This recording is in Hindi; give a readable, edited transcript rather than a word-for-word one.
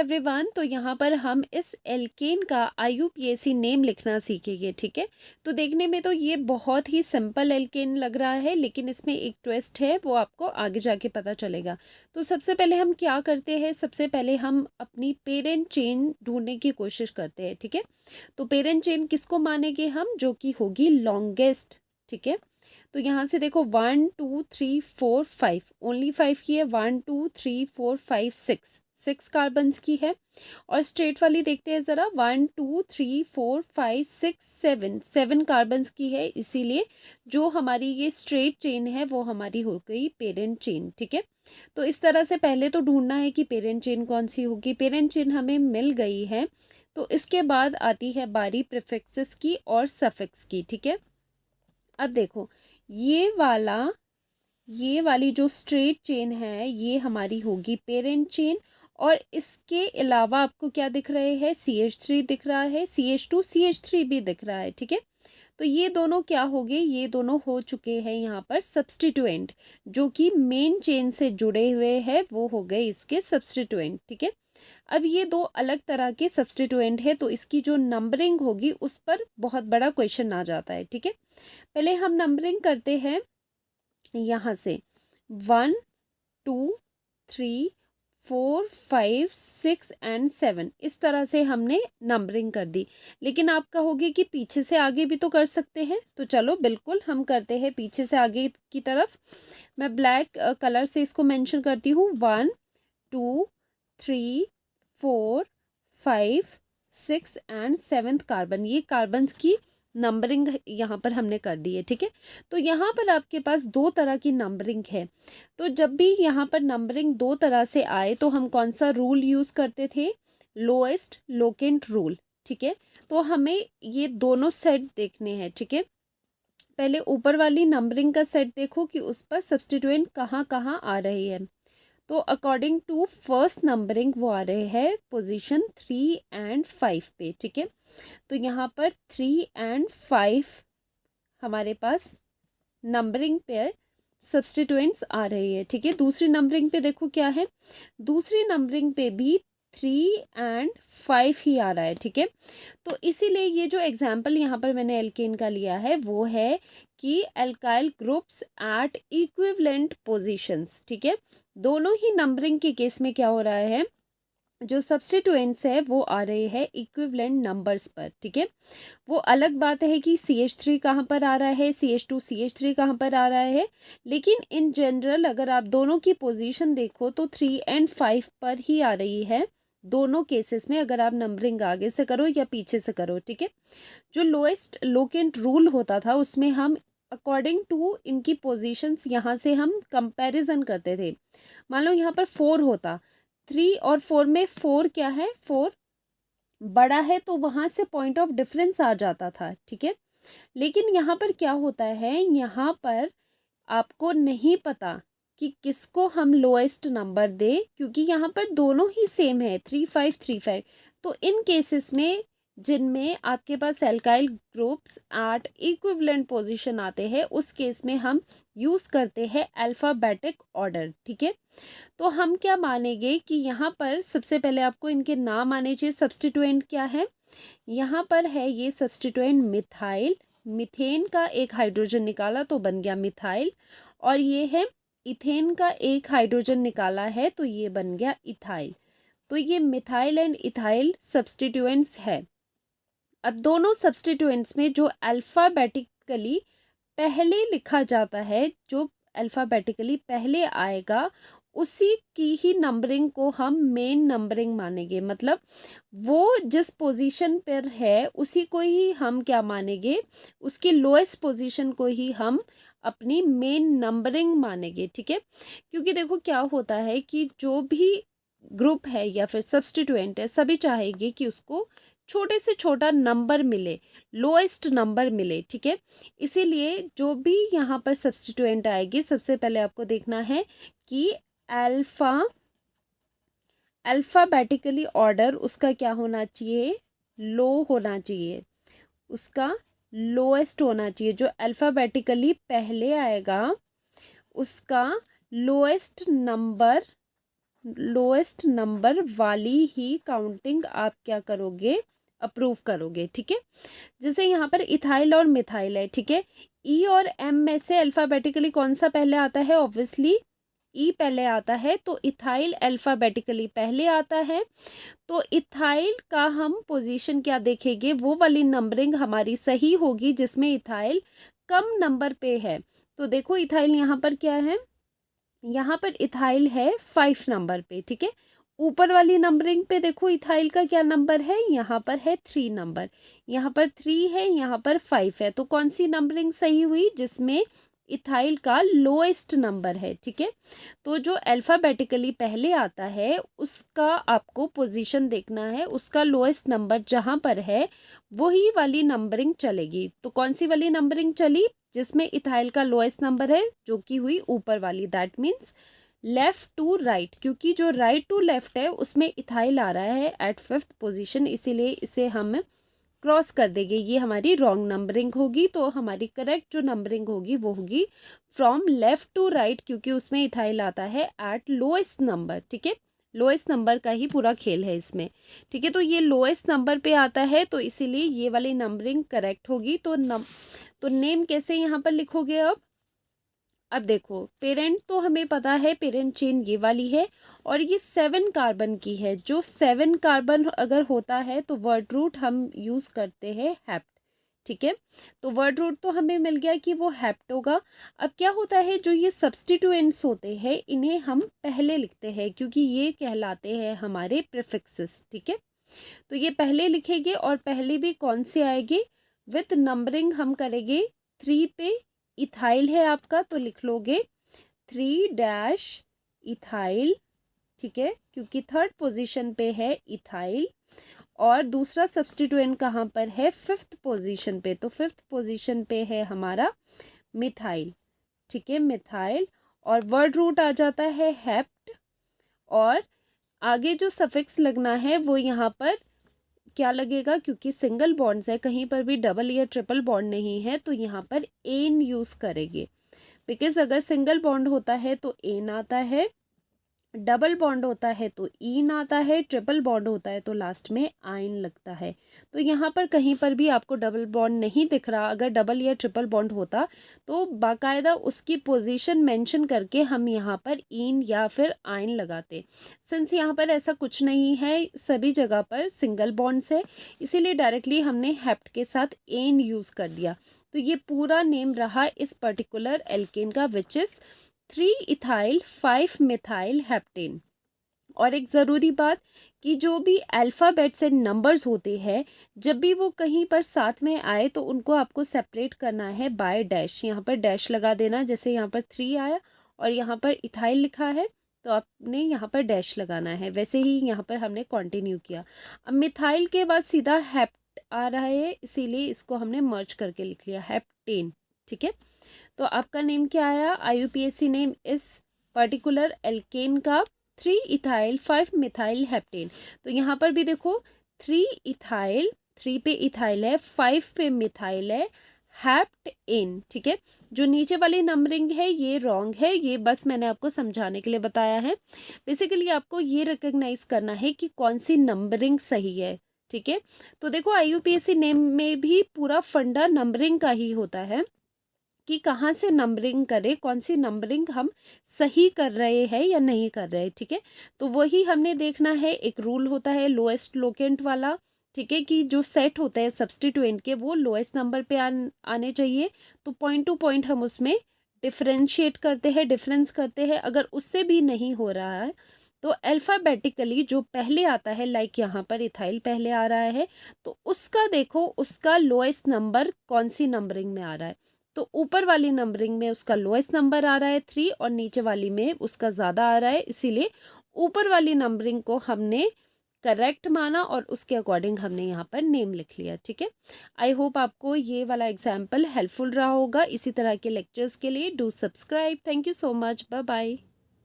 एवरीवन। तो यहाँ पर हम इस एल्केन का आईयूपीएसी नेम लिखना सीखेंगे, ठीक है। तो देखने में तो ये बहुत ही सिंपल एल्केन लग रहा है, लेकिन इसमें एक ट्विस्ट है, वो आपको आगे जाके पता चलेगा। तो सबसे पहले हम क्या करते हैं, सबसे पहले हम अपनी पेरेंट चेन ढूंढने की कोशिश करते हैं, ठीक है। तो पेरेंट चेन किसको मानेंगे हम, जो कि होगी लॉन्गेस्ट, ठीक है। तो यहाँ से देखो 1 2 3 4 5, ओनली 5 की है। 1 2 3 4 5 6 कार्बन्स की है। और स्ट्रेट वाली देखते हैं ज़रा, 1 2 3 4 5 6 7 कार्बन्स की है। इसीलिए जो हमारी ये स्ट्रेट चेन है वो हमारी हो गई पेरेंट चेन, ठीक है। तो इस तरह से पहले तो ढूंढना है कि पेरेंट चेन कौन सी होगी। पेरेंट चेन हमें मिल गई है, तो इसके बाद आती है बारी प्रीफिक्सेस की और सफिक्स की, ठीक है। अब देखो ये वाली जो स्ट्रेट चेन है ये हमारी होगी पेरेंट चेन। और इसके अलावा आपको क्या दिख रहे हैं, CH3 दिख रहा है, CH2 CH3 भी दिख रहा है, ठीक है। तो ये दोनों क्या हो गए, ये दोनों हो चुके हैं यहाँ पर सब्स्टिट्यूएंट। जो कि मेन चेन से जुड़े हुए हैं वो हो गए इसके सब्स्टिट्यूएंट, ठीक है। अब ये दो अलग तरह के सब्स्टिट्यूएंट है, तो इसकी जो नंबरिंग होगी उस पर बहुत बड़ा क्वेश्चन आ जाता है, ठीक है। पहले हम नंबरिंग करते हैं यहाँ से 1 2 3 4 5 6 एंड 7, इस तरह से हमने नंबरिंग कर दी। लेकिन आप कहोगे कि पीछे से आगे भी तो कर सकते हैं, तो चलो बिल्कुल हम करते हैं पीछे से आगे की तरफ। मैं ब्लैक कलर से इसको मेंशन करती हूँ। 1 2 3 4 5 6 एंड 7th कार्बन, ये कार्बन्स की नंबरिंग यहाँ पर हमने कर दी है, ठीक है। तो यहाँ पर आपके पास दो तरह की नंबरिंग है। तो जब भी यहाँ पर नंबरिंग दो तरह से आए तो हम कौन सा रूल यूज़ करते थे, लोएस्ट लोकेंट रूल, ठीक है। तो हमें ये दोनों सेट देखने हैं, ठीक है। पहले ऊपर वाली नंबरिंग का सेट देखो कि उस पर सब्स्टिट्यूएंट कहाँ कहाँ आ रही है। तो अकॉर्डिंग टू फर्स्ट नंबरिंग वो आ रहे हैं पोजीशन 3 एंड 5 पे, ठीक है। तो यहाँ पर 3 एंड 5 हमारे पास नंबरिंग पे सब्स्टिट्यूएंट्स आ रही है, ठीक है। दूसरी नंबरिंग पे देखो क्या है, दूसरी नंबरिंग पे भी 3 एंड 5 ही आ रहा है, ठीक है। तो इसीलिए ये जो एग्जाम्पल यहाँ पर मैंने एल्केन का लिया है वो है कि alkyl groups at equivalent positions, ठीक है। दोनों ही नंबरिंग के केस में क्या हो रहा है, जो सब्स्टिट्यूएंट्स है वो आ रहे हैं इक्विवेलेंट नंबर्स पर, ठीक है। वो अलग बात है कि CH3 कहाँ पर आ रहा है, CH2 CH3 कहाँ पर आ रहा है। लेकिन इन जनरल अगर आप दोनों की पोजीशन देखो तो 3 एंड 5 पर ही आ रही है दोनों केसेस में, अगर आप नंबरिंग आगे से करो या पीछे से करो, ठीक है। जो लोएस्ट लोकेंट रूल होता था उसमें हम अकॉर्डिंग टू इनकी पोजीशंस यहाँ से हम कंपैरिजन करते थे। मान लो यहाँ पर 4 होता, 3 और 4 में 4 क्या है, 4 बड़ा है तो वहां से पॉइंट ऑफ डिफरेंस आ जाता था, ठीक है। लेकिन यहाँ पर क्या होता है, यहाँ पर आपको नहीं पता कि किसको हम लोएस्ट नंबर दे, क्योंकि यहाँ पर दोनों ही सेम है 3 5 3 5। तो इन केसेस में जिनमें आपके पास alkyl groups at equivalent position आते हैं उस केस में हम यूज़ करते हैं अल्फ़ाबेटिक ऑर्डर, ठीक है। तो हम क्या मानेंगे कि यहाँ पर सबसे पहले आपको इनके नाम आने चाहिए। सब्स्टिट्यूएंट क्या है, यहाँ पर है ये सब्स्टिट्यूएंट मिथाइल, मीथेन का एक हाइड्रोजन निकाला तो बन गया मिथाइल। और ये है इथेन का एक हाइड्रोजन निकाला है तो ये बन गया इथाइल। तो ये मिथाइल एंड इथाइल सब्स्टिट्यूएंट्स है। अब दोनों सब्स्टिट्यूएंट्स में जो अल्फ़ाबेटिकली पहले लिखा जाता है, जो अल्फ़ाबेटिकली पहले आएगा उसी की ही नंबरिंग को हम मेन नंबरिंग मानेंगे। मतलब वो जिस पोजीशन पर है उसी को ही हम क्या मानेंगे, उसकी लोएस्ट पोजीशन को ही हम अपनी मेन नंबरिंग मानेंगे, ठीक है। क्योंकि देखो क्या होता है कि जो भी ग्रुप है या फिर सब्स्टिट्यूएंट है सभी चाहेंगे कि उसको छोटे से छोटा नंबर मिले, लोएस्ट नंबर मिले, ठीक है। इसीलिए जो भी यहाँ पर सब्स्टिट्यूएंट आएगी सबसे पहले आपको देखना है कि अल्फ़ाबेटिकली ऑर्डर उसका क्या होना चाहिए, लो होना चाहिए, उसका लोएस्ट होना चाहिए। जो अल्फ़ाबेटिकली पहले आएगा उसका लोएस्ट नंबर लोएस्ट नंबर वाली ही काउंटिंग आप क्या करोगे, अप्रूव करोगे, ठीक है। जैसे यहाँ पर इथाइल और मिथाइल है, ठीक है। ई और एम में से अल्फ़ाबेटिकली कौन सा पहले आता है, ऑब्वियसली ई पहले आता है, तो इथाइल अल्फ़ाबेटिकली पहले आता है। तो इथाइल का हम पोजीशन क्या देखेंगे, वो वाली नंबरिंग हमारी सही होगी जिसमें इथाइल कम नंबर पे है। तो देखो इथाइल यहाँ पर क्या है, यहाँ पर इथाइल है 5 नंबर पे, ठीक है। ऊपर वाली नंबरिंग पे देखो इथाइल का क्या नंबर है, यहाँ पर है 3 नंबर, यहाँ पर 3 है, यहाँ पर 5 है। तो कौन सी नंबरिंग सही हुई, जिसमें इथाइल का लोएस्ट नंबर है, ठीक है। तो जो अल्फ़ाबेटिकली पहले आता है उसका आपको पोजीशन देखना है, उसका लोएस्ट नंबर जहाँ पर है वही वाली नंबरिंग चलेगी। तो कौन सी वाली नंबरिंग चली, जिसमें इथाइल का लोएस्ट नंबर है, जो कि हुई ऊपर वाली, that means left to right, क्योंकि जो राइट टू लेफ्ट है उसमें इथाइल आ रहा है एट 5th पोजीशन, इसीलिए इसे हम क्रॉस कर देंगे, ये हमारी रॉन्ग नंबरिंग होगी। तो हमारी करेक्ट जो नंबरिंग होगी वो होगी फ्रॉम लेफ्ट टू राइट, क्योंकि उसमें इथाइल आता है एट लोएस्ट नंबर, ठीक है। लोएस्ट नंबर का ही पूरा खेल है इसमें, ठीक है। तो ये लोएस्ट नंबर पे आता है, तो इसीलिए ये वाली नंबरिंग करेक्ट होगी। तो नेम कैसे यहाँ पर लिखोगे अब देखो पेरेंट तो हमें पता है, पेरेंट चेन ये वाली है और ये 7 कार्बन की है। जो 7 कार्बन अगर होता है तो वर्ड रूट हम यूज़ करते हैं हेप्ट, ठीक है। तो वर्ड रूट तो हमें मिल गया कि वो हेप्ट होगा। अब क्या होता है, जो ये सब्स्टिट्यूएंट्स होते हैं इन्हें हम पहले लिखते हैं, क्योंकि ये कहलाते हैं हमारे प्रीफिक्सेस, ठीक है। तो ये पहले लिखेंगे और पहले भी कौन से आएंगे, विथ नंबरिंग हम करेंगे 3 पे। इथाइल है आपका तो लिख लोगे 3 इथाइल, ठीक है, क्योंकि 3rd पोजीशन पे है इथाइल। और दूसरा सब्स्टिट्यूएंट कहाँ पर है, 5th पोजीशन पे, तो 5th पोजीशन पे है हमारा मिथाइल, ठीक है, मिथाइल। और वर्ड रूट आ जाता है हेप्ट, और आगे जो सफिक्स लगना है वो यहाँ पर क्या लगेगा, क्योंकि सिंगल बॉन्ड्स है, कहीं पर भी डबल या ट्रिपल बॉन्ड नहीं है, तो यहाँ पर एन यूज़ करेंगे। बिकॉज अगर सिंगल बॉन्ड होता है तो एन आता है, डबल बॉन्ड होता है तो ईन आता है, ट्रिपल बॉन्ड होता है तो लास्ट में आइन लगता है। तो यहाँ पर कहीं पर भी आपको डबल बॉन्ड नहीं दिख रहा। अगर डबल या ट्रिपल बॉन्ड होता तो बाकायदा उसकी पोजीशन मेंशन करके हम यहाँ पर ईन या फिर आइन लगाते। सिंस यहाँ पर ऐसा कुछ नहीं है, सभी जगह पर सिंगल बॉन्ड्स है, इसीलिए डायरेक्टली हमने हेप्ट के साथ एन यूज़ कर दिया। तो ये पूरा नेम रहा इस पर्टिकुलर एल्केन का, which is 3 ethyl 5 methyl heptane. और एक ज़रूरी बात कि जो भी अल्फ़ाबेट्स एंड नंबर्स होते हैं, जब भी वो कहीं पर साथ में आए तो उनको आपको सेपरेट करना है बाय डैश। यहाँ पर डैश लगा देना, जैसे यहाँ पर 3 आया और यहाँ पर इथाइल लिखा है तो आपने यहाँ पर डैश लगाना है, वैसे ही यहाँ पर हमने कंटिन्यू किया। अब मिथाइल के बाद सीधा हेप्ट आ रहा है, इसीलिए इसको हमने मर्ज करके लिख लिया हेप्टेन, ठीक है। तो आपका नेम क्या आया, IUPAC नेम इस पर्टिकुलर एल्केन का 3 इथाइल 5 मिथाइल हेप्टेन। तो यहाँ पर भी देखो 3 इथाइल, 3 पे इथाइल है, 5 पे मिथाइल है, हेप्ट इन, ठीक है। जो नीचे वाली नंबरिंग है ये रॉन्ग है, ये बस मैंने आपको समझाने के लिए बताया है। बेसिकली आपको ये रिकग्नाइज करना है कि कौन सी नंबरिंग सही है, ठीक है। तो देखो IUPAC नेम में भी पूरा फंडा नंबरिंग का ही होता है कि कहाँ से नंबरिंग करें, कौन सी नंबरिंग हम सही कर रहे हैं या नहीं कर रहे हैं, ठीक है। तो वही हमने देखना है। एक रूल होता है लोएस्ट लोकेंट वाला, ठीक है, कि जो सेट होते हैं सब्स्टिट्यूएंट के वो लोएस्ट नंबर पे आने चाहिए। तो पॉइंट टू पॉइंट हम उसमें डिफ्रेंशिएट करते हैं, डिफरेंस करते हैं। अगर उससे भी नहीं हो रहा है तो अल्फ़ाबेटिकली जो पहले आता है, लाइक यहाँ पर इथाइल पहले आ रहा है, तो उसका देखो उसका लोएस्ट नंबर कौन सी नंबरिंग में आ रहा है। तो ऊपर वाली नंबरिंग में उसका लोएस्ट नंबर आ रहा है 3 और नीचे वाली में उसका ज़्यादा आ रहा है, इसीलिए ऊपर वाली नंबरिंग को हमने करेक्ट माना और उसके अकॉर्डिंग हमने यहाँ पर नेम लिख लिया, ठीक है। आई होप आपको ये वाला एग्जाम्पल हेल्पफुल रहा होगा। इसी तरह के लेक्चर्स के लिए do subscribe. Thank you so much, bye bye.